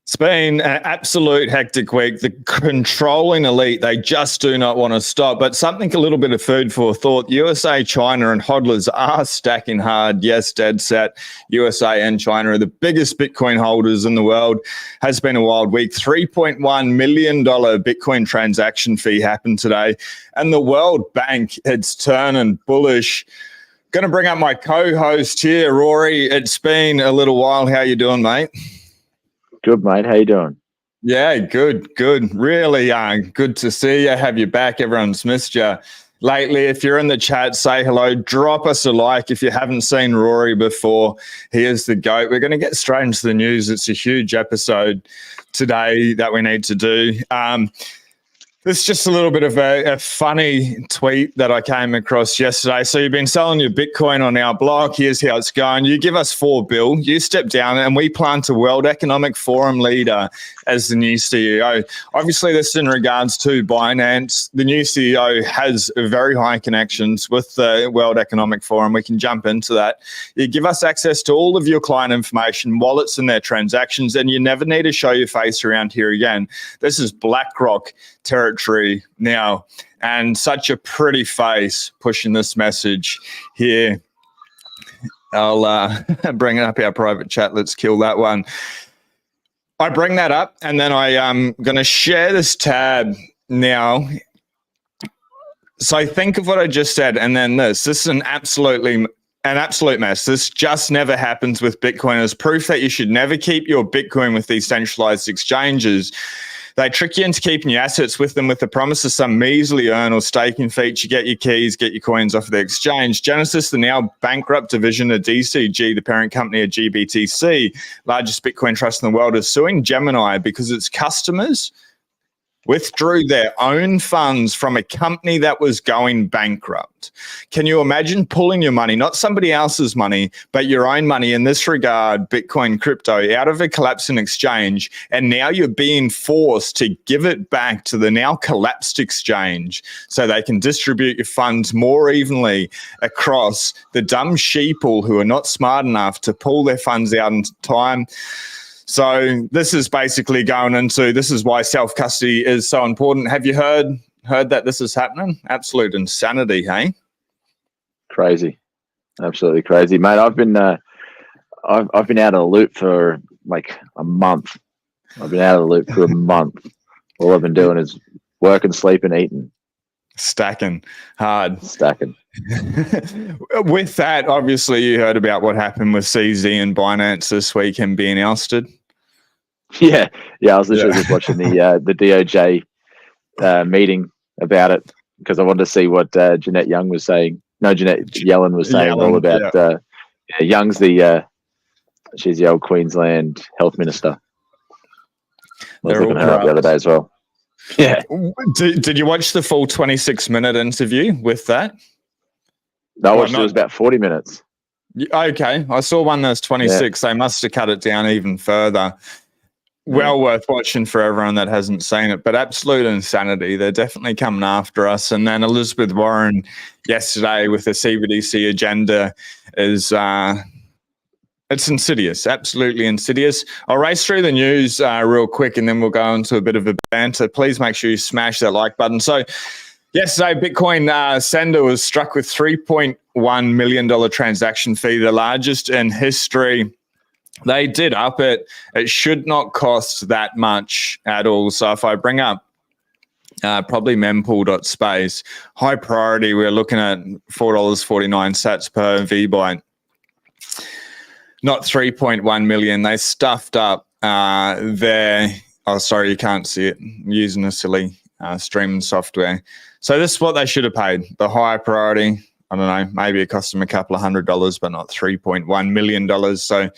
It's been an absolute hectic week. The controlling elite, they just do not want to stop. But something a little bit of food for thought. USA, China, and hodlers are stacking hard. Yes, dead set. USA and China are the biggest Bitcoin holders in the world. Has been a wild week. $3.1 million Bitcoin transaction fee happened today. And the World Bank, it's turning bullish. Going to bring up my co-host here, Rory. It's been a little while. How you doing, mate? Good, mate. How you doing? Yeah, good. Really good to see you, have you back. Everyone's missed you lately. If you're in the chat, say hello. Drop us a like if you haven't seen Rory before. He is the GOAT. We're going to get straight into the news. It's a huge episode today that we need to do. This is just a little bit of a funny tweet that I came across yesterday. So you've been selling your Bitcoin on our blog. Here's how it's going. You give us $4 billion. You step down and we plant a World Economic Forum leader as the new CEO. Obviously, this is in regards to Binance. The new CEO has very high connections with the World Economic Forum. We can jump into that. You give us access to all of your client information, wallets and their transactions, and you never need to show your face around here again. This is BlackRock territory now, and such a pretty face pushing this message here. I'll bring up our private chat. Let's kill that one. I bring that up, and then I am going to share this tab now. So think of what I just said, and then this is an absolute mess. This just never happens with Bitcoin. As proof that you should never keep your Bitcoin with these centralized exchanges. They trick you into keeping your assets with them with the promise of some measly earn or staking feature. Get your keys, get your coins off of the exchange. Genesis, the now bankrupt division of DCG, the parent company of GBTC, largest Bitcoin trust in the world, is suing Gemini because its customers withdrew their own funds from a company that was going bankrupt. Can you imagine pulling your money, not somebody else's money, but your own money, in this regard, Bitcoin crypto, out of a collapsing exchange, and now you're being forced to give it back to the now collapsed exchange so they can distribute your funds more evenly across the dumb sheeple who are not smart enough to pull their funds out in time. So this is basically going into, this is why self-custody is so important. Have you heard that this is happening? Absolute insanity, hey? Crazy. Absolutely crazy. Mate, I've been out of the loop for like a month. I've been out of the loop for a month. All I've been doing is working, sleeping, eating. Stacking hard. Stacking. With that, obviously you heard about what happened with CZ and Binance this week, him being ousted. Yeah. I was literally just watching the DOJ meeting about it because I wanted to see what Jeanette Yellen was saying. All about Young's she's the old Queensland health minister. I was looking her up the other day as well. Yeah. Did you watch the full 26-minute interview with that? No, I watched it was about 40 minutes. Okay. I saw one that was 26. Yeah. They must have cut it down even further. Well worth watching for everyone that hasn't seen it, but absolute insanity. They're definitely coming after us. And then Elizabeth Warren yesterday with the CBDC agenda is it's insidious, absolutely insidious. I'll race through the news real quick and then we'll go into a bit of a banter. Please make sure you smash that like button. So yesterday, Bitcoin sender was struck with $3.1 million transaction fee, the largest in history. They did up it. It should not cost that much at all. So if I bring up probably mempool.space, high priority, we're looking at $4.49 sats per VByte. Not 3.1 million. They stuffed up their, oh, sorry, you can't see it. I'm using a silly streaming software. So this is what they should have paid. The higher priority, I don't know, maybe it cost them a couple of $100, but not $3.1 million. So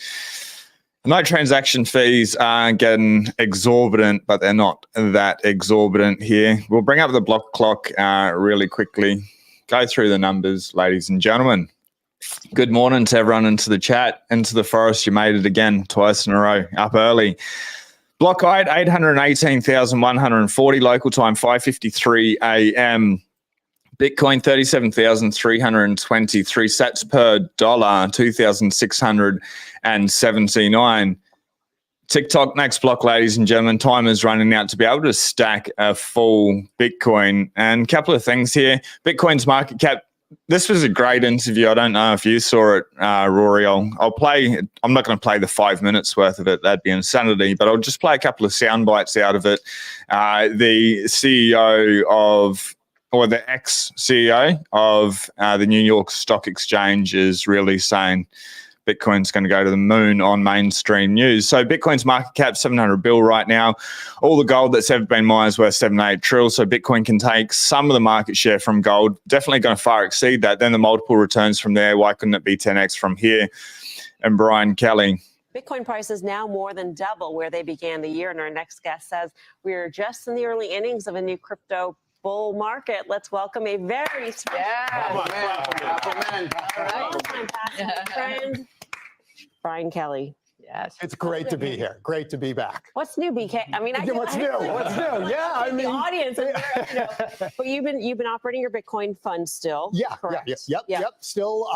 no transaction fees are getting exorbitant, but they're not that exorbitant here. We'll bring up the block clock really quickly. Go through the numbers, ladies and gentlemen. Good morning to everyone into the chat. Into the forest, you made it again, twice in a row, up early. Block height, 818,140, local time, 5:53 a.m. Bitcoin, 37,323 sats per dollar, 2,679. TikTok next block, ladies and gentlemen. Time is running out to be able to stack a full Bitcoin. And a couple of things here. Bitcoin's market cap. This was a great interview. I don't know if you saw it, Rory. I'll play. I'm not going to play the 5 minutes worth of it. That'd be insanity. But I'll just play a couple of sound bites out of it. The CEO of, or the ex-CEO of the New York Stock Exchange is really saying Bitcoin's going to go to the moon on mainstream news. So Bitcoin's market cap, 700 bill right now. All the gold that's ever been mined is worth 7-8 trill. So Bitcoin can take some of the market share from gold. Definitely going to far exceed that. Then the multiple returns from there. Why couldn't it be 10x from here? And Brian Kelly. Bitcoin prices now more than double where they began the year. And our next guest says we're just in the early innings of a new crypto bull market. Let's welcome a very special friend, Brian Kelly. Yes, it's great to be here. Great to be back. What's new, BK? I mean, what's new? What's new? Yeah, I mean, the audience. But you've been operating your Bitcoin fund still. Yeah, correct? Yep. Still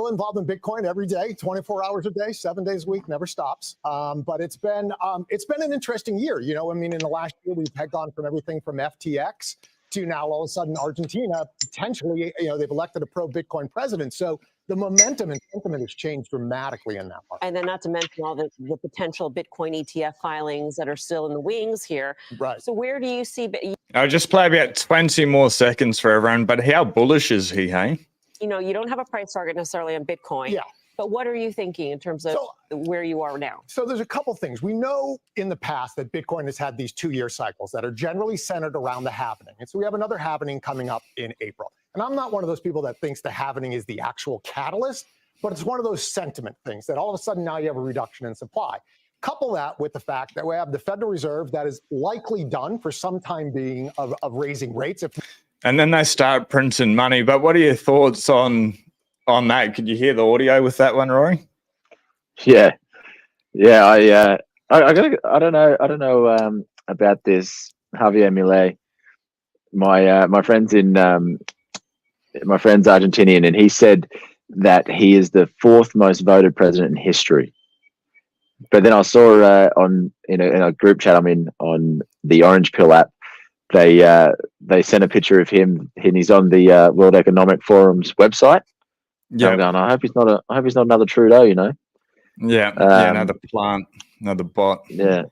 involved in Bitcoin every day, 24 hours a day, 7 days a week, never stops. But it's been an interesting year. You know, I mean, in the last year we've gone from everything from FTX to now all of a sudden Argentina potentially, they've elected a pro-Bitcoin president. So the momentum and sentiment has changed dramatically in that market. And then not to mention all the potential Bitcoin ETF filings that are still in the wings here. Right. So where do you see? I'll just play about 20 more seconds for everyone, but how bullish is he, hey? You don't have a price target necessarily on Bitcoin. Yeah. But what are you thinking in terms of where you are now? So there's a couple things. We know in the past that Bitcoin has had these 2-year cycles that are generally centered around the halvening. And so we have another halvening coming up in April. And I'm not one of those people that thinks the halvening is the actual catalyst, but it's one of those sentiment things that all of a sudden now you have a reduction in supply. Couple that with the fact that we have the Federal Reserve that is likely done for some time being of raising rates. And then they start printing money. But what are your thoughts on that? Could you hear the audio with that one, Rory? Yeah. I don't know about this Javier Milei. My friend's Argentinian, and he said that he is the 4th most voted president in history. But then I saw in a group chat I'm in on the Orange Pill app, they sent a picture of him, and he's on the World Economic Forum's website. Yeah, I'm going, I hope he's not another Trudeau, Yeah, another plant, another bot. Yeah,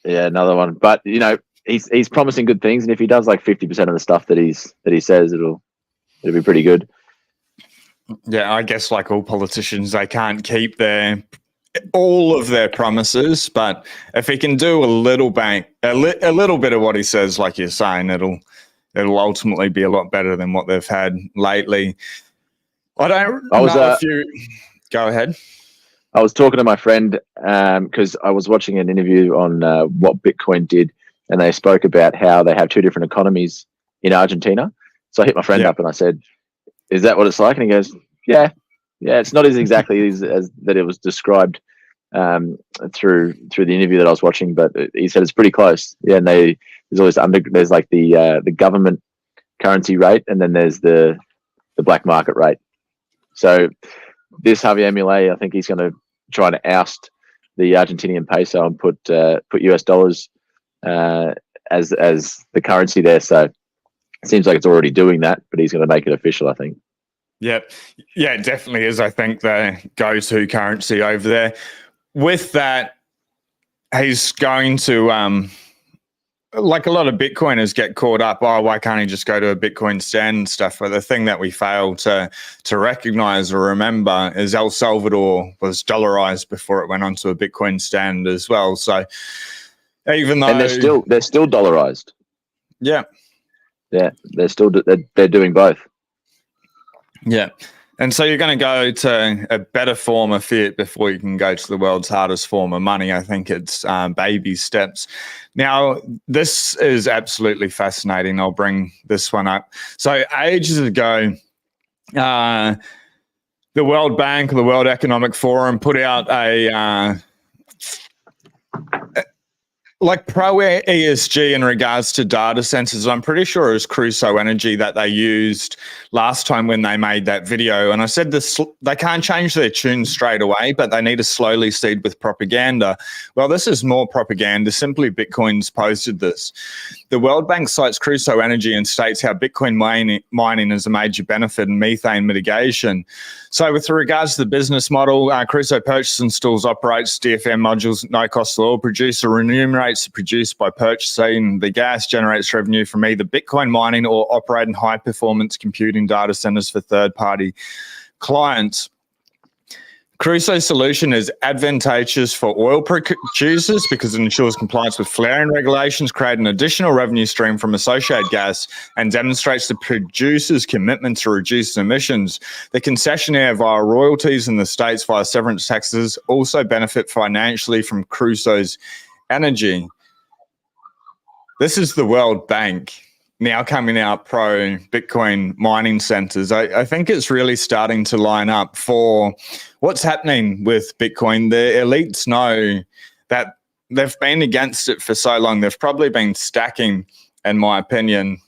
another one. But he's promising good things, and if he does like 50% of the stuff that he says, it'll be pretty good. Yeah, I guess like all politicians, they can't keep all of their promises, but if he can do a little bit of what he says, like you're saying, it'll ultimately be a lot better than what they've had lately. I don't know if you go ahead. I was talking to my friend because I was watching an interview on what Bitcoin did, and they spoke about how they have 2 different economies in Argentina. So I hit my friend up and I said, "Is that what it's like?" And he goes, "Yeah, it's not as exactly as that it was described through the interview that I was watching, but he said it's pretty close." Yeah, and there's like the government currency rate, and then there's the black market rate. So this Javier Milei, I think he's going to try to oust the Argentinian peso and put US dollars as the currency there. So it seems like it's already doing that, but he's going to make it official, I think. Yeah, it definitely is. I think the go-to currency over there. With that, he's going to like a lot of Bitcoiners get caught up, why can't he just go to a Bitcoin stand and stuff? But the thing that we fail to recognize or remember is El Salvador was dollarized before it went onto a Bitcoin stand as well. So even though... And they're still dollarized. Yeah. Yeah, they're doing both. Yeah. And so you're going to go to a better form of fiat before you can go to the world's hardest form of money. I think it's baby steps. Now, this is absolutely fascinating. I'll bring this one up. So ages ago, the World Bank, the World Economic Forum, put out like pro ESG in regards to data centers, I'm pretty sure it was Crusoe Energy that they used last time when they made that video. And I said this, they can't change their tune straight away, but they need to slowly seed with propaganda. Well, this is more propaganda. Simply Bitcoin's posted this. The World Bank cites Crusoe Energy and states how Bitcoin mining is a major benefit in methane mitigation. So with regards to the business model, Crusoe purchases, installs, operates DFM modules, no-cost oil producer, remunerates the producer by purchasing the gas, generates revenue from either Bitcoin mining or operating high-performance computing data centers for third-party clients. Crusoe's solution is advantageous for oil producers because it ensures compliance with flaring regulations, create an additional revenue stream from associated gas, and demonstrates the producer's commitment to reduce emissions. The concessionaire via royalties in the states via severance taxes also benefit financially from Crusoe's energy. This is the World Bank now coming out pro Bitcoin mining centers. I think it's really starting to line up for what's happening with Bitcoin. The elites know that they've been against it for so long. They've probably been stacking, in my opinion,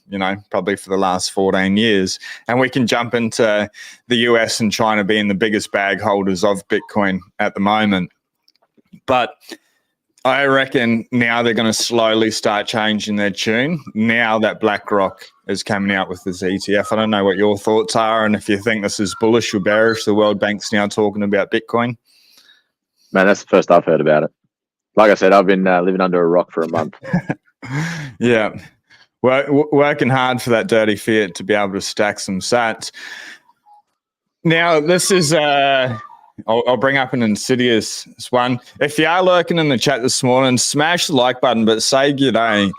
probably for the last 14 years. And we can jump into the US and China being the biggest bag holders of Bitcoin at the moment. But I reckon now they're going to slowly start changing their tune now that BlackRock is coming out with this ETF. I don't know what your thoughts are and if you think this is bullish or bearish. The World Bank's now talking about Bitcoin. Man, that's the first I've heard about it. Like I said, I've been living under a rock for a month. Yeah. Working hard for that dirty fiat to be able to stack some sats. Now, this is... I'll bring up an insidious one. If you are lurking in the chat this morning, smash the like button, but say g'day.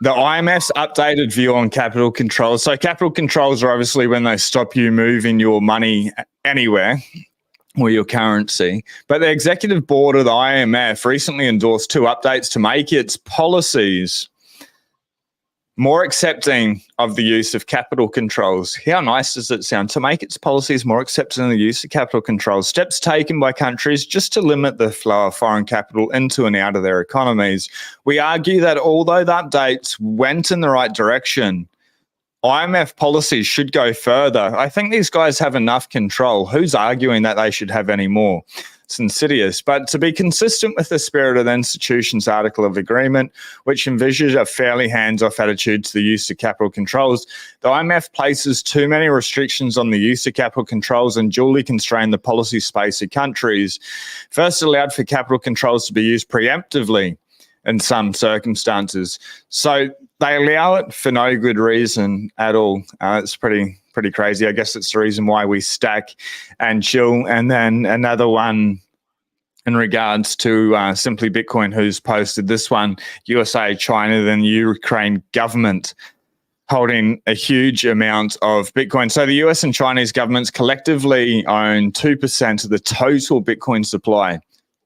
The IMF's updated view on capital controls. So capital controls are obviously when they stop you moving your money anywhere or your currency. But the executive board of the IMF recently endorsed 2 updates to make its policies more accepting of the use of capital controls. How nice does it sound? To make its policies more accepting of the use of capital controls. Steps taken by countries just to limit the flow of foreign capital into and out of their economies. We argue that although the updates went in the right direction, IMF policies should go further. I think these guys have enough control. Who's arguing that they should have any more? It's insidious. But to be consistent with the spirit of the institution's article of agreement, which envisages a fairly hands-off attitude to the use of capital controls, the IMF places too many restrictions on the use of capital controls and duly constrain the policy space of countries. First, allowed for capital controls to be used preemptively in some circumstances. So they allow it for no good reason at all. It's pretty crazy. I guess it's the reason why we stack and chill. And then another one in regards to Simply Bitcoin, who's posted this one, USA, China, then Ukraine government holding a huge amount of Bitcoin. So the US and Chinese governments collectively own 2% of the total Bitcoin supply.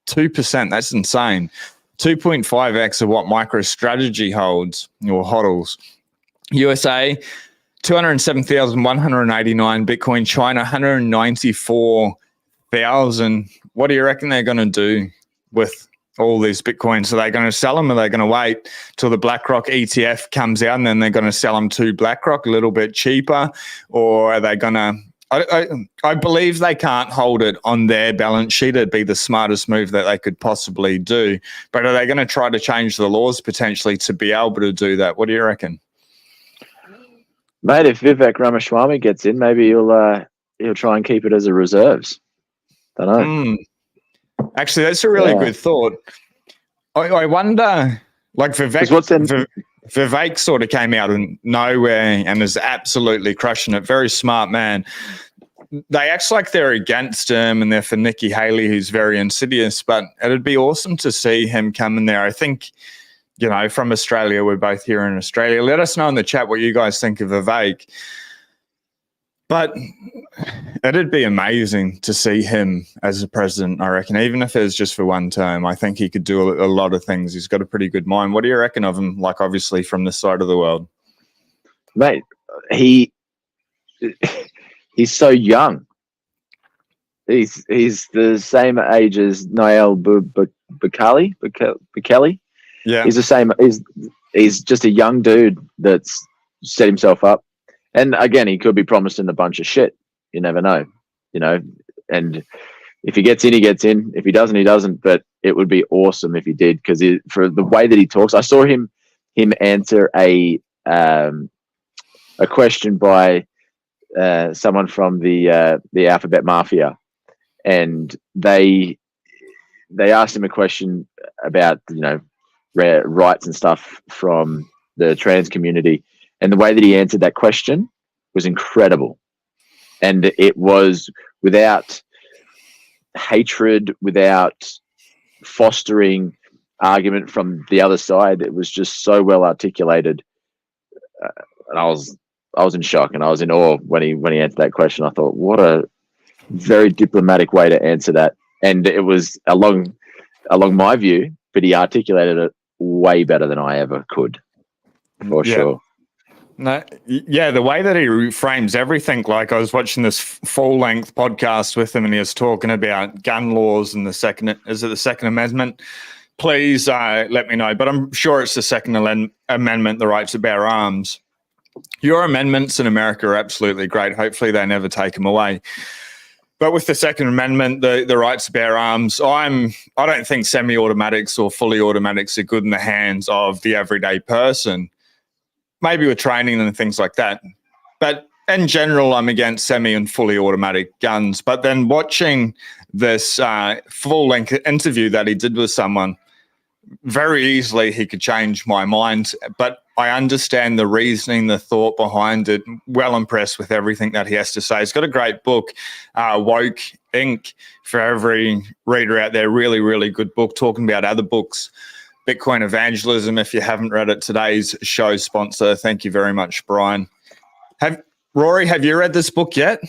2%, that's insane. 2.5x of what MicroStrategy holds or hodls. USA, 207,189 Bitcoin. China, 194,000. What do you reckon they're going to do with all these Bitcoins? Are they going to sell them? Or are they going to wait till the BlackRock ETF comes out and then they're going to sell them to BlackRock a little bit cheaper? Or are they going to... I believe they can't hold it on their balance sheet. It'd be the smartest move that they could possibly do. But are they going to try to change the laws potentially to be able to do that? What do you reckon? Mate, if Vic Ramaswami gets in, maybe he'll try and keep it as a reserves. Don't know. Actually, that's a really good thought. I wonder, like Vivek sort of came out of nowhere and is absolutely crushing it. Very smart man. They act like they're against him and they're for Nikki Haley, who's very insidious, but it'd be awesome to see him come in there. I think, from Australia, we're both here in Australia. Let us know in the chat what you guys think of Vivek. But it'd be amazing to see him as a president, I reckon, even if it's just for one term. I think he could do a lot of things. He's got a pretty good mind. What do you reckon of him, like obviously from this side of the world? Mate, he's so young. He's the same age as Nayib Bukele. Yeah. He's the same. He's just a young dude that's set himself up. And again, he could be promising a bunch of shit. You never know, and if he gets in, he gets in. If he doesn't, he doesn't. But it would be awesome if he did, because for the way that he talks, I saw him answer a question by someone from the Alphabet Mafia, and they asked him a question about rights and stuff from the trans community, and the way that he answered that question was incredible, and it was without hatred, without fostering argument from the other side. It was just so well articulated, and I was in shock, and I was in awe when he answered that question. I thought, what a very diplomatic way to answer that, and it was along my view, but he articulated it way better than I ever could, for sure. No, yeah, the way that he frames everything, like I was watching this full-length podcast with him, and he was talking about gun laws and the Second Amendment. Please let me know, but I'm sure it's the Second Amendment, the right to bear arms. Your amendments in America are absolutely great. Hopefully they never take them away. But with the Second Amendment, the right to bear arms, I don't think semi-automatics or fully automatics are good in the hands of the everyday person. Maybe with training and things like that. But in general, I'm against semi and fully automatic guns. But then watching this full-length interview that he did with someone, very easily he could change my mind. But I understand the reasoning, the thought behind it. Well impressed with everything that he has to say. He's got a great book, Woke Inc., for every reader out there. Really, really good book, talking about other books. Bitcoin Evangelism, if you haven't read it, today's show sponsor. Thank you very much, Brian. Rory, have you read this book yet?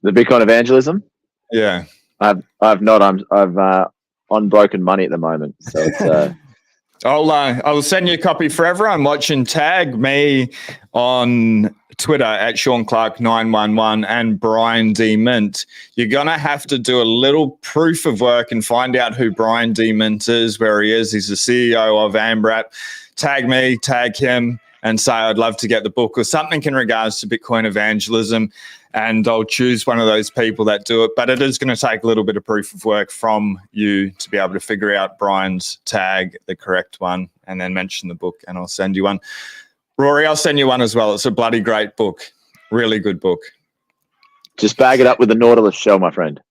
The Bitcoin Evangelism? Yeah. I've not. I've on broken money at the moment. So it's I'll send you a copy for everyone watching. Tag me on Twitter at Sean Clark 911 and Brian D. Mint. You're going to have to do a little proof of work and find out who Brian D. Mint is, where he is. He's the CEO of AMRAP. Tag me, tag him, and say I'd love to get the book or something in regards to Bitcoin evangelism, and I'll choose one of those people that do it. But it is going to take a little bit of proof of work from you to be able to figure out Brian's tag, the correct one, and then mention the book, and I'll send you one. Rory, I'll send you one as well. It's a bloody great book. Really good book. Just bag it up with the Nautilus shell, my friend.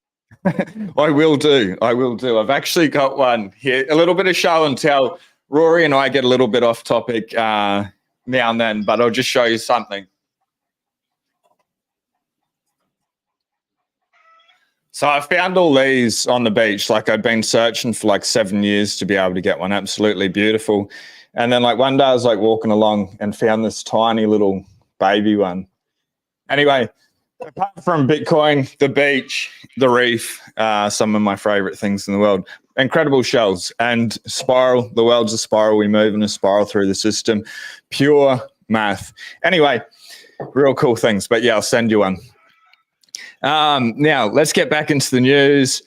I will do. I've actually got one here. A little bit of show and tell. Rory and I get a little bit off topic now and then, but I'll just show you something. So I found all these on the beach. Like I'd been searching for like 7 years to be able to get one. Absolutely beautiful. And then like one day I was like walking along and found this tiny little baby one. Anyway, apart from Bitcoin, the beach, the reef, some of my favorite things in the world, incredible shells and spiral. The world's a spiral. We move in a spiral through the system. Pure math. Anyway, real cool things. But yeah, I'll send you one. Now, let's get back into the news.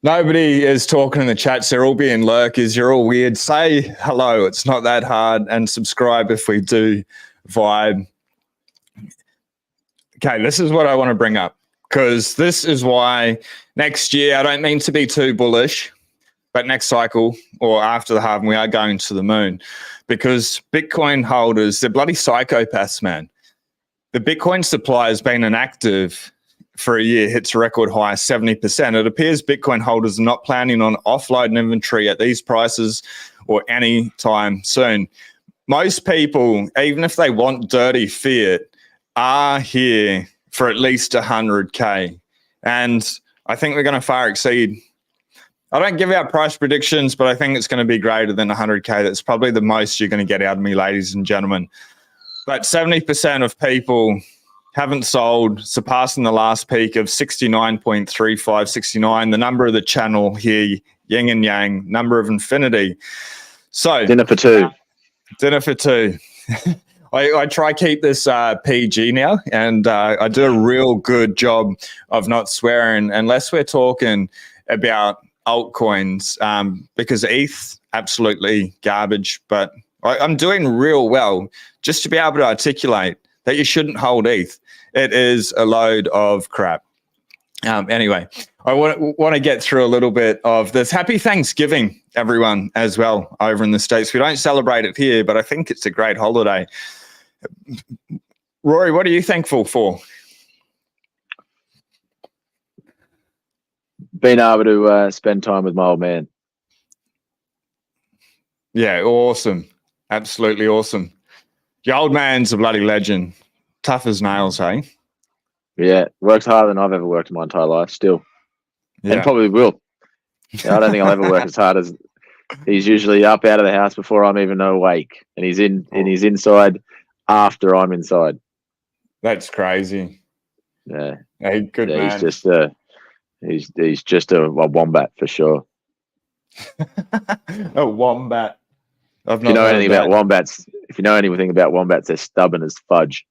Nobody is talking in the chats. They're all being lurkers. You're all weird. Say hello. It's not that hard. And subscribe if we do vibe. Okay, this is what I want to bring up, because this is why next year, I don't mean to be too bullish, but next cycle or after the halving, we are going to the moon, because Bitcoin holders, they're bloody psychopaths, man. The Bitcoin supply has been inactive for a year, hits a record high 70%. It appears Bitcoin holders are not planning on offloading inventory at these prices or any time soon. Most people, even if they want dirty fiat, are here for at least 100K. And I think we're going to far exceed. I don't give out price predictions, but I think it's going to be greater than 100K. That's probably the most you're going to get out of me, ladies and gentlemen. But 70% of people haven't sold, surpassing the last peak of 69.3569, the number of the channel here, yin and yang, number of infinity. So dinner for two. Dinner for two. I try keep this PG now, and I do a real good job of not swearing unless we're talking about altcoins, because ETH absolutely garbage, but I'm doing real well just to be able to articulate that you shouldn't hold ETH. It is a load of crap. Anyway, I want to get through a little bit of this. Happy Thanksgiving, everyone, as well, over in the States. We don't celebrate it here, but I think it's a great holiday. Rory, what are you thankful for? Being able to spend time with my old man. Yeah, awesome. Absolutely awesome. Your old man's a bloody legend. Tough as nails, hey? Yeah, works harder than I've ever worked in my entire life still. Yeah. And probably will. Yeah, I don't think I'll ever work as hard as he's usually up out of the house before I'm even awake. And he's inside after I'm inside. That's crazy. Yeah. Hey, good man. He's just a wombat for sure. A wombat. If you know anything about wombats, they're stubborn as fudge.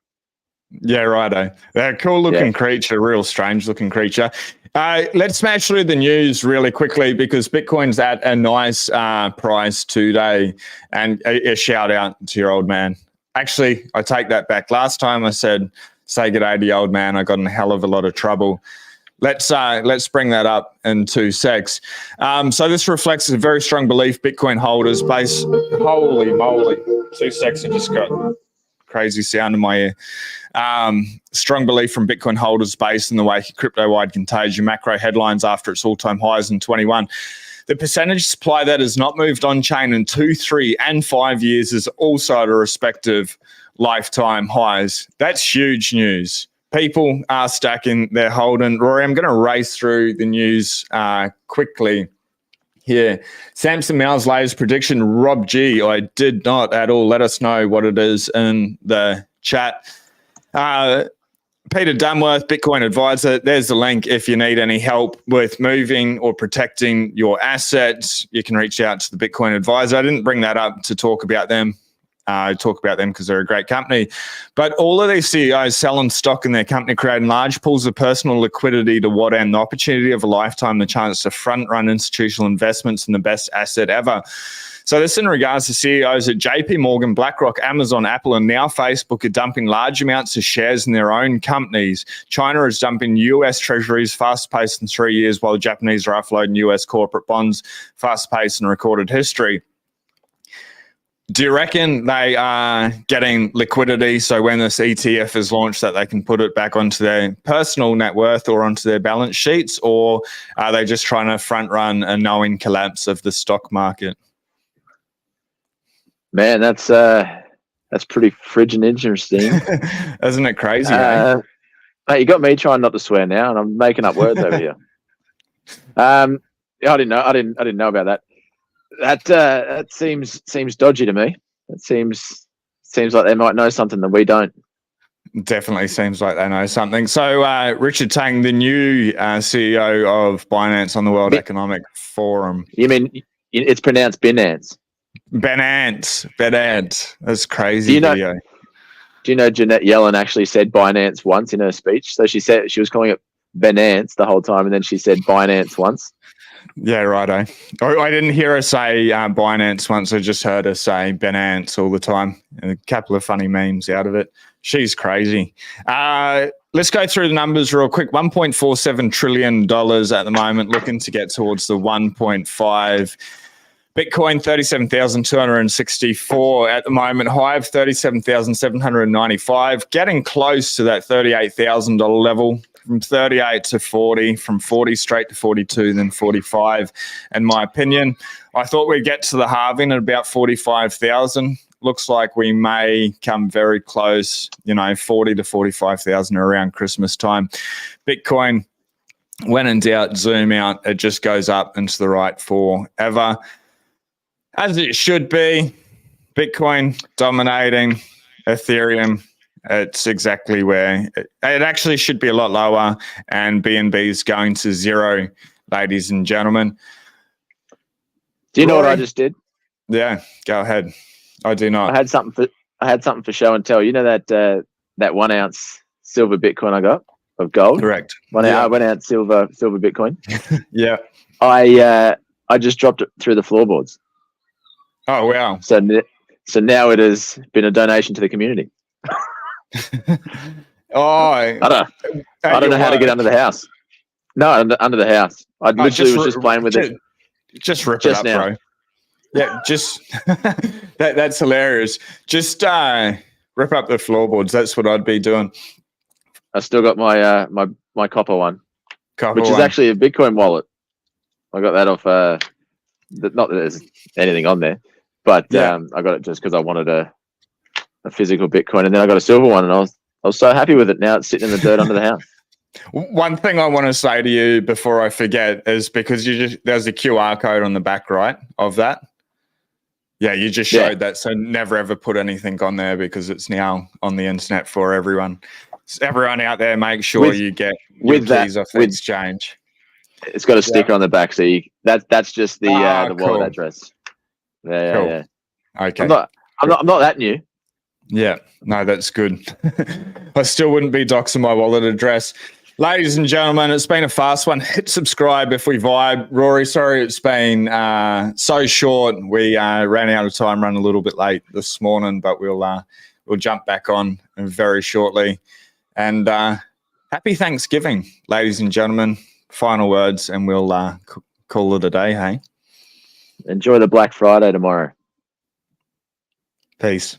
Yeah, righto. They're a cool looking creature, real strange looking creature. Let's smash through the news really quickly because Bitcoin's at a nice price today. And a shout out to your old man. Actually, I take that back. Last time I said, say good day to your old man, I got in a hell of a lot of trouble. Let's bring that up in 2 secs. So this reflects a very strong belief Bitcoin holders base. Holy moly! 2 secs, I just got crazy sound in my ear. Strong belief from Bitcoin holders based in the wake of crypto-wide contagion. Macro headlines after its all-time highs in 21. The percentage supply that has not moved on-chain in 2, 3, and 5 years is also at a respective lifetime highs. That's huge news. People are stacking their holding. Rory, I'm going to race through the news quickly here. Samson Mao's latest prediction, Rob G. I did not at all. Let us know what it is in the chat. Peter Dunworth, Bitcoin advisor. There's the link. If you need any help with moving or protecting your assets, you can reach out to the Bitcoin advisor. I didn't bring that up to talk about them. Because they're a great company. But all of these CEOs selling stock in their company, creating large pools of personal liquidity to what end? The opportunity of a lifetime, the chance to front-run institutional investments in the best asset ever. So this in regards to CEOs at JP Morgan, BlackRock, Amazon, Apple, and now Facebook are dumping large amounts of shares in their own companies. China is dumping US treasuries fast-paced in 3 years, while the Japanese are offloading US corporate bonds fast-paced in recorded history. Do you reckon they are getting liquidity so when this ETF is launched that they can put it back onto their personal net worth or onto their balance sheets, or are they just trying to front run a knowing collapse of the stock market? Man, that's pretty friggin' interesting. Isn't it crazy? Eh? Mate, you got me trying not to swear now, and I'm making up words over here. I didn't know about that. That seems dodgy to me. It seems like they might know something that we don't. Definitely seems like they know something. So Richard Tang, the new CEO of Binance on the World Economic Forum. You mean it's pronounced Binance? Binance. That's crazy. Do you know Janet Yellen actually said Binance once in her speech? So she said she was calling it Binance the whole time, and then she said Binance once. Yeah, righto. I didn't hear her say Binance once. I just heard her say Binance all the time. And a couple of funny memes out of it. She's crazy. Let's go through the numbers real quick. $1.47 trillion at the moment, looking to get towards the 1.5. Bitcoin, 37,264 at the moment. High of 37,795. Getting close to that $38,000 level. From 38 to 40, from 40 straight to 42, then 45. In my opinion, I thought we'd get to the halving at about 45,000. Looks like we may come very close, 40 to 45,000 around Christmas time. Bitcoin, when in doubt, zoom out. It just goes up into the right forever. As it should be, Bitcoin dominating, Ethereum. It's exactly where it actually should be a lot lower, and BNB is going to zero, ladies and gentlemen. Do you know what I just did? Yeah, go ahead. I do not. I had something for show and tell. You know that 1 ounce silver Bitcoin I got of gold? Correct. 1 ounce silver Bitcoin. Yeah. I just dropped it through the floorboards. Oh, wow. So now it has been a donation to the community. I don't know how to get under the house. No, under the house. I literally was just playing with it. Just rip it up, now. bro. Yeah, just that's hilarious. Just rip up the floorboards. That's what I'd be doing. I still got my my copper one, which is actually a Bitcoin wallet. I got that off. Not that there's anything on there, but I got it just because I wanted a physical Bitcoin, and then I got a silver one, and I was so happy with it. Now it's sitting in the dirt under the house. One thing I want to say to you before I forget is because there's a QR code on the back right of that. Yeah, you just showed that. So never ever put anything on there because it's now on the internet for everyone. So everyone out there, make sure you get your keys off the exchange. It's got a sticker on the back, so that's just the wallet address. Yeah. Okay. I'm not that new. Yeah, no, that's good. I still wouldn't be doxing my wallet address. Ladies and gentlemen, it's been a fast one. Hit subscribe if we vibe. Rory, sorry it's been so short. We ran out of time, run a little bit late this morning, but we'll jump back on very shortly. And happy Thanksgiving, ladies and gentlemen. Final words, and we'll call it a day, hey? Enjoy the Black Friday tomorrow. Peace.